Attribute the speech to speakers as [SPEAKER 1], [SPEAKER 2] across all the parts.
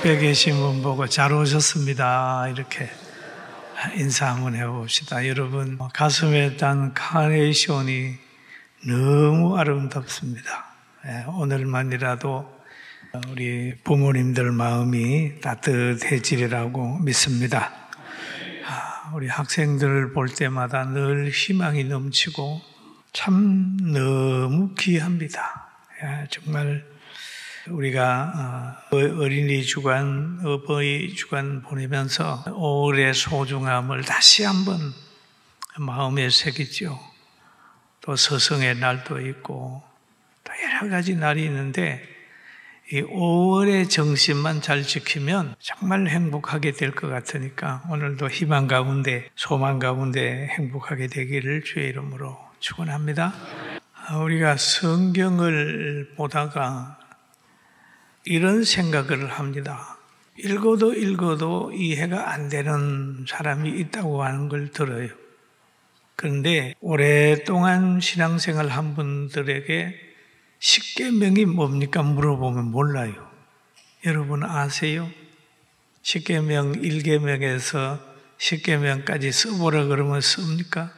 [SPEAKER 1] 옆에 계신 분 보고 잘 오셨습니다. 이렇게 인사 한번 해봅시다. 여러분, 가슴에 단 카네이션이 너무 아름답습니다. 오늘만이라도 우리 부모님들 마음이 따뜻해지리라고 믿습니다. 우리 학생들을 볼 때마다 늘 희망이 넘치고 참 너무 귀합니다. 정말 우리가 어린이 주간, 어버이 주간 보내면서 5월의 소중함을 다시 한번 마음에 새기죠. 또 서성의 날도 있고 또 여러 가지 날이 있는데 이 5월의 정신만 잘 지키면 정말 행복하게 될 것 같으니까 오늘도 희망 가운데, 소망 가운데 행복하게 되기를 주의 이름으로 축원합니다. 우리가 성경을 보다가 이런 생각을 합니다. 읽어도 이해가 안 되는 사람이 있다고 하는 걸 들어요. 그런데 오랫동안 신앙생활 한 분들에게 십계명이 뭡니까 물어보면 몰라요. 여러분 아세요? 십계명 1계명에서 십계명까지 써보라 그러면 씁니까?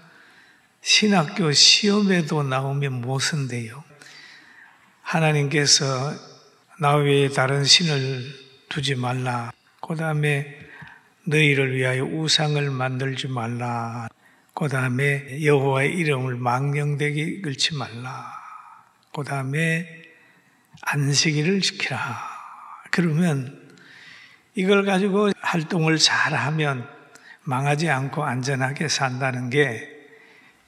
[SPEAKER 1] 신학교 시험에도 나오면 못 쓴대요. 하나님께서 나 외에 다른 신을 두지 말라. 그 다음에 너희를 위하여 우상을 만들지 말라. 그 다음에 여호와의 이름을 망령되게 읽지 말라. 그 다음에 안식일을 지키라. 그러면 이걸 가지고 활동을 잘하면 망하지 않고 안전하게 산다는 게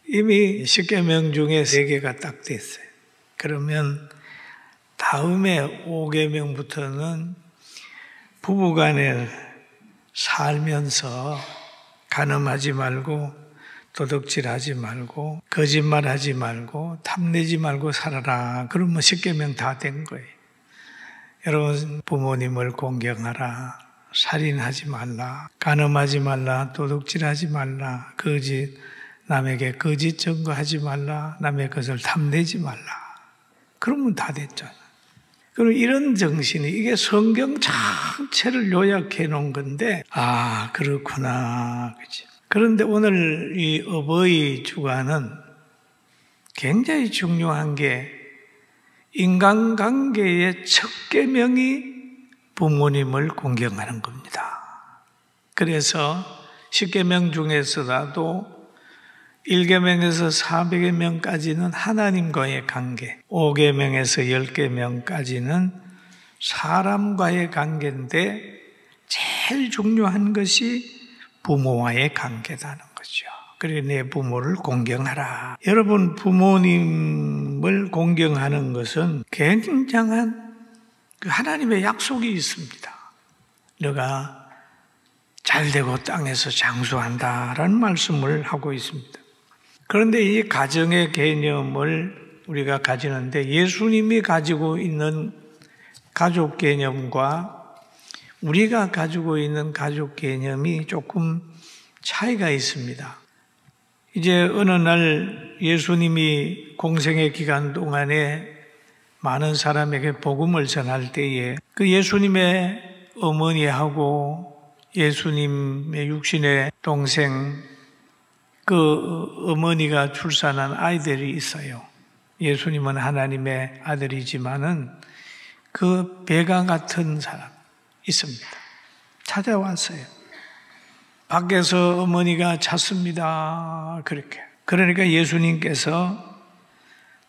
[SPEAKER 1] 이미 십계명 중에 3개가 딱 됐어요. 그러면 다음에 5계명부터는 부부간에 살면서 간음하지 말고 도둑질하지 말고 거짓말하지 말고 탐내지 말고 살아라. 그러면 십계명 다 된 거예요. 여러분 부모님을 공경하라. 살인하지 말라. 간음하지 말라. 도둑질하지 말라. 남에게 거짓 증거하지 말라. 남의 것을 탐내지 말라. 그러면 다 됐잖아. 그럼 이런 정신이 이게 성경 전체를 요약해 놓은 건데 그렇구나. 그치? 그런데 오늘 이 어버이 주간은 굉장히 중요한 게 인간관계의 첫 계명이 부모님을 공경하는 겁니다. 그래서 10계명 중에서라도 1계명에서 400계명까지는 하나님과의 관계, 5계명에서 10계명까지는 사람과의 관계인데 제일 중요한 것이 부모와의 관계라는 거죠. 그래서 내 부모를 공경하라. 여러분 부모님을 공경하는 것은 굉장한 하나님의 약속이 있습니다. 너가 잘되고 땅에서 장수한다라는 말씀을 하고 있습니다. 그런데 이 가정의 개념을 우리가 가지는데 예수님이 가지고 있는 가족 개념과 우리가 가지고 있는 가족 개념이 조금 차이가 있습니다. 이제 어느 날 예수님이 공생의 기간 동안에 많은 사람에게 복음을 전할 때에 그 예수님의 어머니하고 예수님의 육신의 동생 그 어머니가 출산한 아이들이 있어요. 예수님은 하나님의 아들이지만은 그 배가 같은 사람 있습니다. 찾아왔어요. 밖에서 어머니가 찾습니다. 그렇게. 그러니까 예수님께서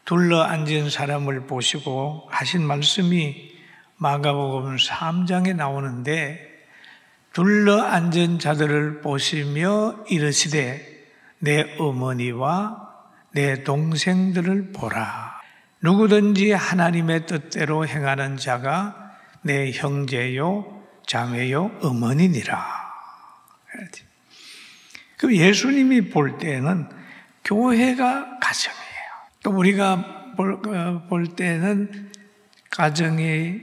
[SPEAKER 1] 둘러 앉은 사람을 보시고 하신 말씀이 마가복음 3장에 나오는데 둘러 앉은 자들을 보시며 이르시되 내 어머니와 내 동생들을 보라. 누구든지 하나님의 뜻대로 행하는 자가 내 형제요 자매요 어머니니라. 그럼 예수님이 볼 때는 교회가 가정이에요. 또 우리가 볼 때는 가정이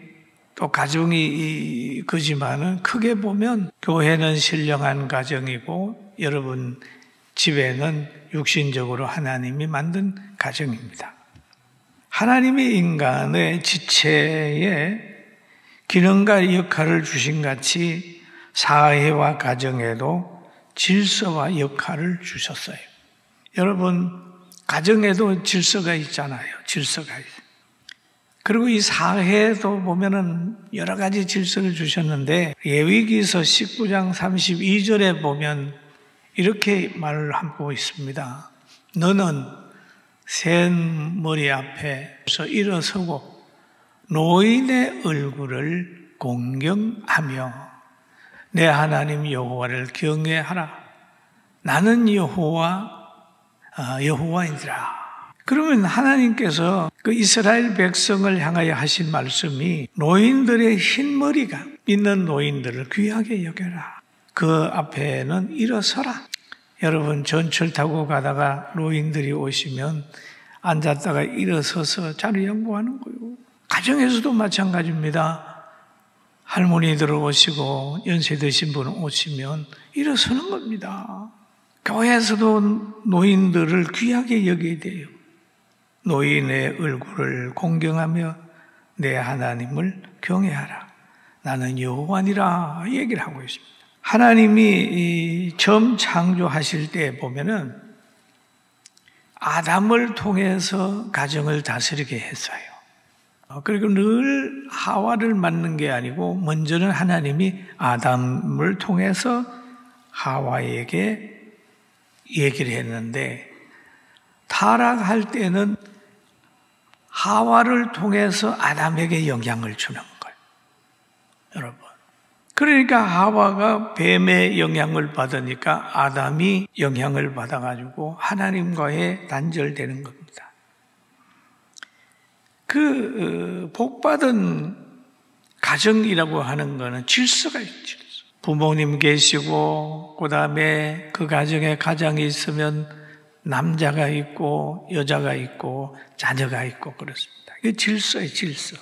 [SPEAKER 1] 그지만은 크게 보면 교회는 신령한 가정이고 여러분 집에는 육신적으로 하나님이 만든 가정입니다. 하나님이 인간의 지체에 기능과 역할을 주신 같이 사회와 가정에도 질서와 역할을 주셨어요. 여러분, 가정에도 질서가 있잖아요. 질서가 있어요. 그리고 이 사회에도 보면은 여러 가지 질서를 주셨는데, 레위기서 19장 32절에 보면 이렇게 말을 하고 있습니다. 너는 센 머리 앞에서 일어서고 노인의 얼굴을 공경하며 내 하나님 여호와를 경외하라. 나는 여호와이니라. 그러면 하나님께서 그 이스라엘 백성을 향하여 하신 말씀이 노인들의 흰 머리가 있는 노인들을 귀하게 여겨라. 그 앞에는 일어서라. 여러분, 전철 타고 가다가 노인들이 오시면 앉았다가 일어서서 자리 양보하는 거예요. 가정에서도 마찬가지입니다. 할머니들 오시고 연세 드신 분 오시면 일어서는 겁니다. 교회에서도 노인들을 귀하게 여겨야 돼요. 노인의 얼굴을 공경하며 내 하나님을 경외하라. 나는 여호와니라 얘기를 하고 있습니다. 하나님이 처음 창조하실 때 보면은 아담을 통해서 가정을 다스리게 했어요. 그리고 늘 하와를 만든 게 아니고 먼저는 하나님이 아담을 통해서 하와에게 얘기를 했는데 타락할 때는 하와를 통해서 아담에게 영향을 주는 거예요. 여러분. 그러니까 하와가 뱀의 영향을 받으니까 아담이 영향을 받아가지고 하나님과의 단절되는 겁니다. 그 복받은 가정이라고 하는 거는 질서가 있죠. 부모님 계시고 그 다음에 그 가정에 가장이 있으면 남자가 있고 여자가 있고 자녀가 있고 그렇습니다. 이게 질서예요, 질서.